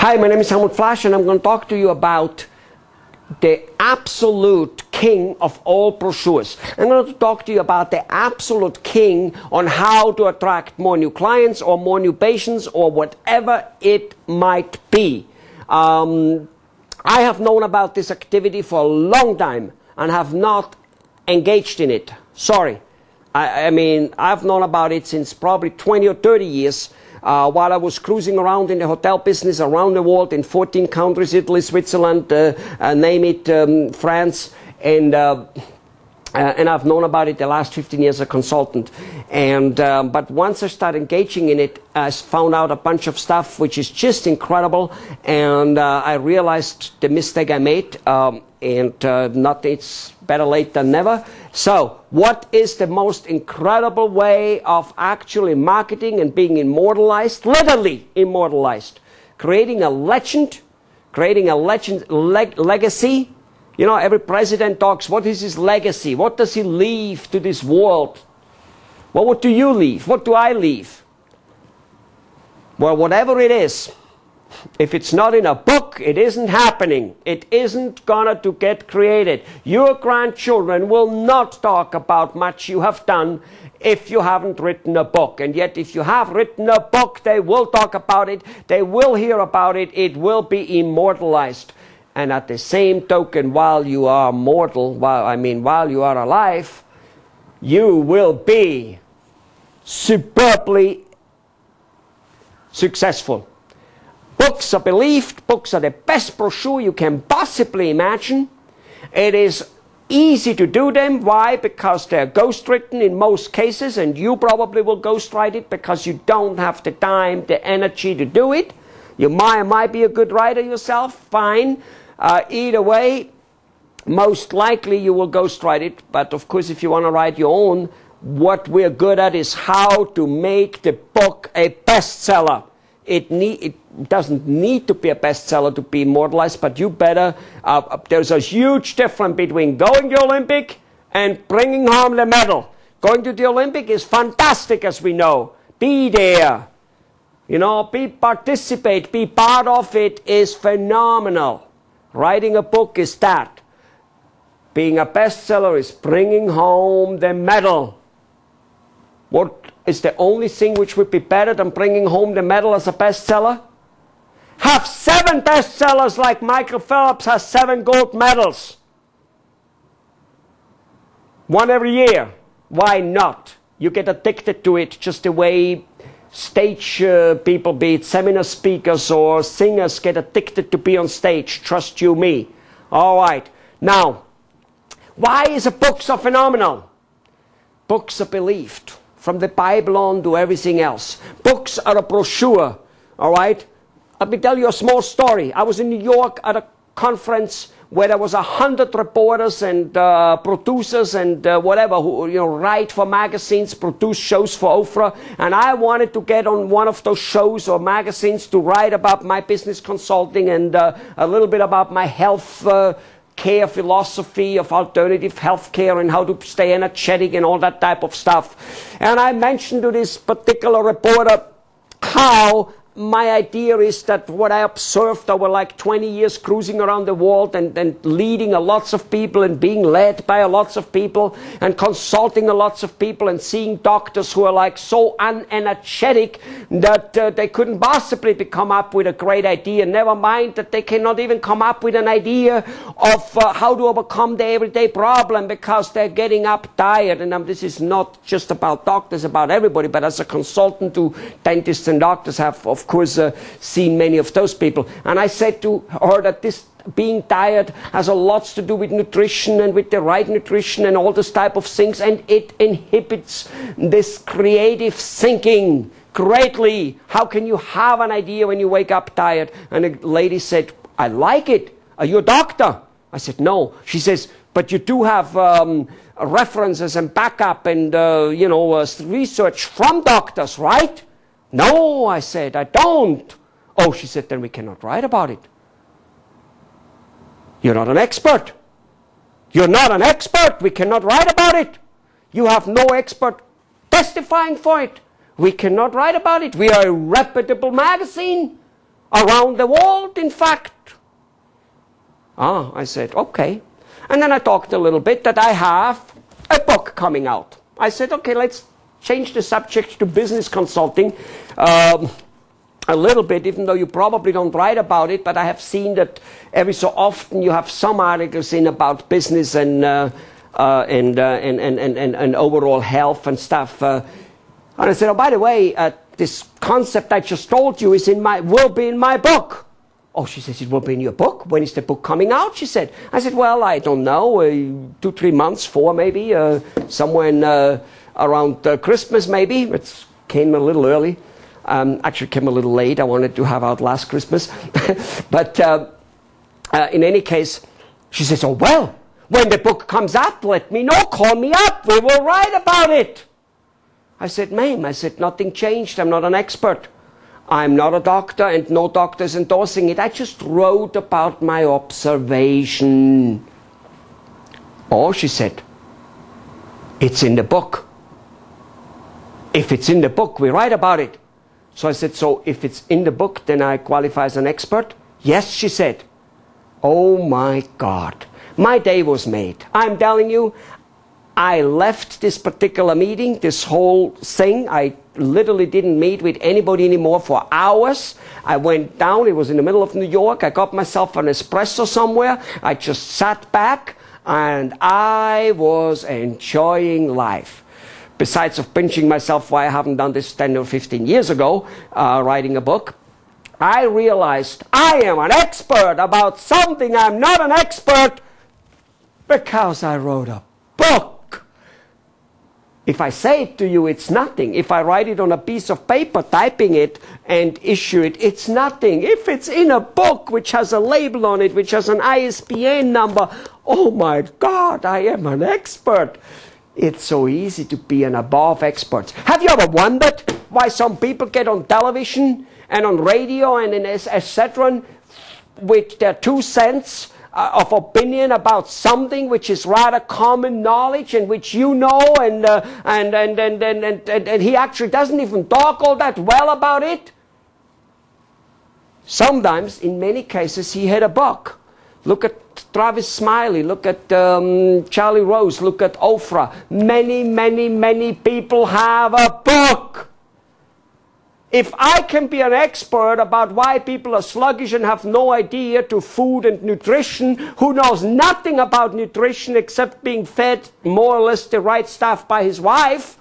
Hi, my name is Helmut Flasch, and I'm going to talk to you about the absolute king of all brochures. I'm going to talk to you about the absolute king on how to attract more new clients or more new patients or whatever it might be. I have known about this activity for a long time and have not engaged in it. Sorry. I mean, I've known about it since probably 20 or 30 years. While I was cruising around in the hotel business around the world in 14 countries, Italy, Switzerland, name it, France, and I've known about it the last 15 years as a consultant. But once I started engaging in it, I found out a bunch of stuff which is just incredible, and I realized the mistake I made, it's better late than never. So, what is the most incredible way of actually marketing and being immortalized, literally immortalized? Creating a legend, legacy. You know, every president talks, what is his legacy? What does he leave to this world? Well, what do you leave? What do I leave? Well, whatever it is, if it's not in a book, it isn't happening. It isn't gonna to get created. Your grandchildren will not talk about much you have done if you haven't written a book. And yet, if you have written a book, they will talk about it. They will hear about it. It will be immortalized. And at the same token, while you are mortal, while you are alive, you will be superbly successful. Books are believed. Books are the best brochure you can possibly imagine. It is easy to do them. Why? Because they're ghostwritten in most cases, and you probably will ghostwrite it because you don't have the time, the energy to do it. You might be a good writer yourself, fine. Either way, most likely you will ghostwrite it. But of course, if you want to write your own, what we're good at is how to make the book a bestseller. It doesn't need to be a bestseller to be immortalized, but you better, there's a huge difference between going to the Olympic and bringing home the medal. Going to the Olympic is fantastic, as we know. Be there. You know, participate, be part of it is phenomenal. Writing a book is that. Being a bestseller is bringing home the medal. What is the only thing which would be better than bringing home the medal as a bestseller? Have 7 bestsellers like Michael Phelps has 7 gold medals. 1 every year. Why not? You get addicted to it just the way stage people, be it seminar speakers or singers, get addicted to be on stage. Trust you me. All right. Now, why is a book so phenomenal? Books are believed. From the Bible on to everything else. Books are a brochure. All right. Let me tell you a small story. I was in New York at a conference where there was 100 reporters and producers and whatever who write for magazines, produce shows for Oprah, and I wanted to get on one of those shows or magazines to write about my business consulting and a little bit about my health care philosophy of alternative health care and how to stay energetic and all that type of stuff. And I mentioned to this particular reporter how my idea is that what I observed over like 20 years cruising around the world and leading a lots of people and being led by a lots of people and consulting a lots of people and seeing doctors who are like so unenergetic that they couldn't possibly come up with a great idea. Never mind that they cannot even come up with an idea of how to overcome the everyday problem because they're getting up tired. And this is not just about doctors, about everybody, but as a consultant to dentists and doctors have, of course, seen many of those people. And I said to her that this being tired has a lot to do with nutrition and with the right nutrition and all this type of things, and it inhibits this creative thinking greatly. How can you have an idea when you wake up tired? And the lady said, I like it. Are you a doctor? I said, no. She says, but you do have references and backup and research from doctors, right? No, I said, I don't. Oh, she said, then we cannot write about it. You're not an expert. You're not an expert. We cannot write about it. You have no expert testifying for it. We cannot write about it. We are a reputable magazine. around the world, in fact. Ah, I said, okay. And then I talked a little bit that I have a book coming out. I said, okay, let's change the subject to business consulting a little bit, even though you probably don't write about it, but I have seen that every so often you have some articles in about business and overall health and stuff. And I said, oh, by the way, this concept I just told you will be in my book. Oh, she says, it will be in your book? When is the book coming out? She said. I said, well, I don't know, 2, 3 months, 4 maybe, somewhere in, around Christmas maybe. It came a little early. Actually came a little late. I wanted to have out last Christmas. But in any case, she says, oh, well, when the book comes out, let me know, call me up, we will write about it. I said, ma'am, I said, nothing changed, I'm not an expert. I'm not a doctor and no doctor is endorsing it. I just wrote about my observation. Oh, she said, it's in the book. If it's in the book, we write about it. So I said, so if it's in the book, then I qualify as an expert? Yes, she said. Oh my God. My day was made. I'm telling you, I left this particular meeting, this whole thing. I literally didn't meet with anybody anymore for hours. I went down, it was in the middle of New York. I got myself an espresso somewhere. I just sat back and I was enjoying life. Besides of pinching myself why I haven't done this 10 or 15 years ago, writing a book, I realized I am an expert about something I'm not an expert because I wrote a book. If I say it to you, it's nothing. If I write it on a piece of paper, typing it and issue it, it's nothing. If it's in a book which has a label on it, which has an ISBN number, oh my God, I am an expert. It's so easy to be an above expert. Have you ever wondered why some people get on television and on radio and in etc. with their 2 cents of opinion about something which is rather common knowledge and which you know, and he actually doesn't even talk all that well about it? Sometimes, in many cases, he had a book. Look at Travis Smiley, look at Charlie Rose, look at Oprah. Many people have a book. If I can be an expert about why people are sluggish and have no idea to food and nutrition, who knows nothing about nutrition except being fed more or less the right stuff by his wife,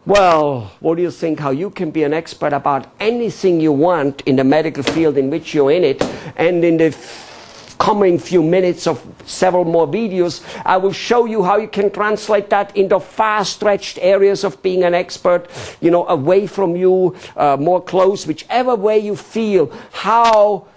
well, what do you think how you can be an expert about anything you want in the medical field in which you're in it? And in the coming few minutes of several more videos, I will show you how you can translate that into far-stretched areas of being an expert, you know, away from you, more close, whichever way you feel, how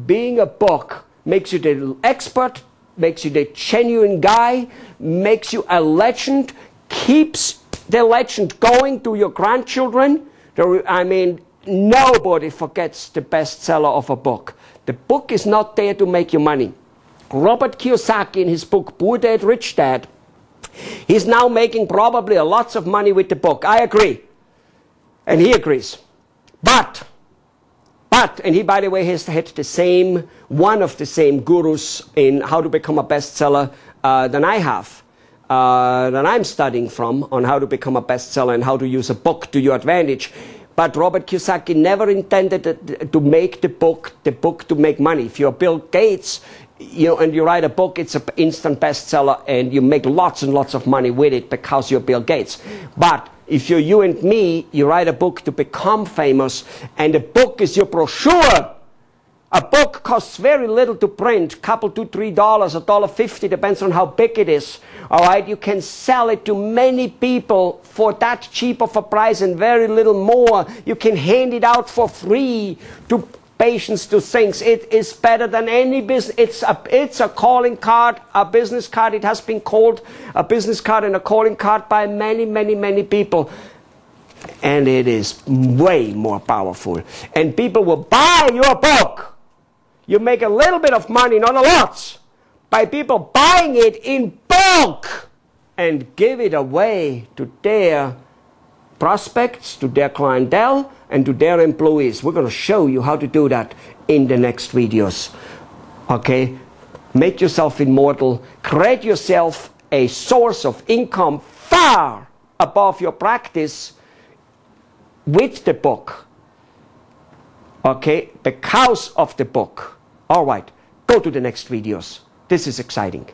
being a book makes you the expert, makes you the genuine guy, makes you a legend, keeps the legend going to your grandchildren. I mean, nobody forgets the bestseller of a book. The book is not there to make you money. Robert Kiyosaki, in his book Poor Dad, Rich Dad, he's now making probably lots of money with the book. I agree. And he agrees. But, and he, by the way, has had one of the same gurus in how to become a bestseller than I have, that I'm studying from, on how to become a bestseller and how to use a book to your advantage. But Robert Kiyosaki never intended to make the book to make money. If you're Bill Gates, and you write a book, it's an instant bestseller, and you make lots and lots of money with it because you're Bill Gates. But if you're you and me, you write a book to become famous, and the book is your brochure. A book costs very little to print, couple, $2, $3, $1.50, depends on how big it is. All right, you can sell it to many people for that cheap of a price and very little more. You can hand it out for free to patients, to things. It is better than any business. It's a calling card, a business card. It has been called a business card and a calling card by many people. And it is way more powerful. And people will buy your book. You make a little bit of money, not a lot, by people buying it in bulk and give it away to their prospects, to their clientele, and to their employees. We're going to show you how to do that in the next videos. Okay? Make yourself immortal. Create yourself a source of income far above your practice with the book. Okay? Because of the book. All right. Go to the next videos. This is exciting.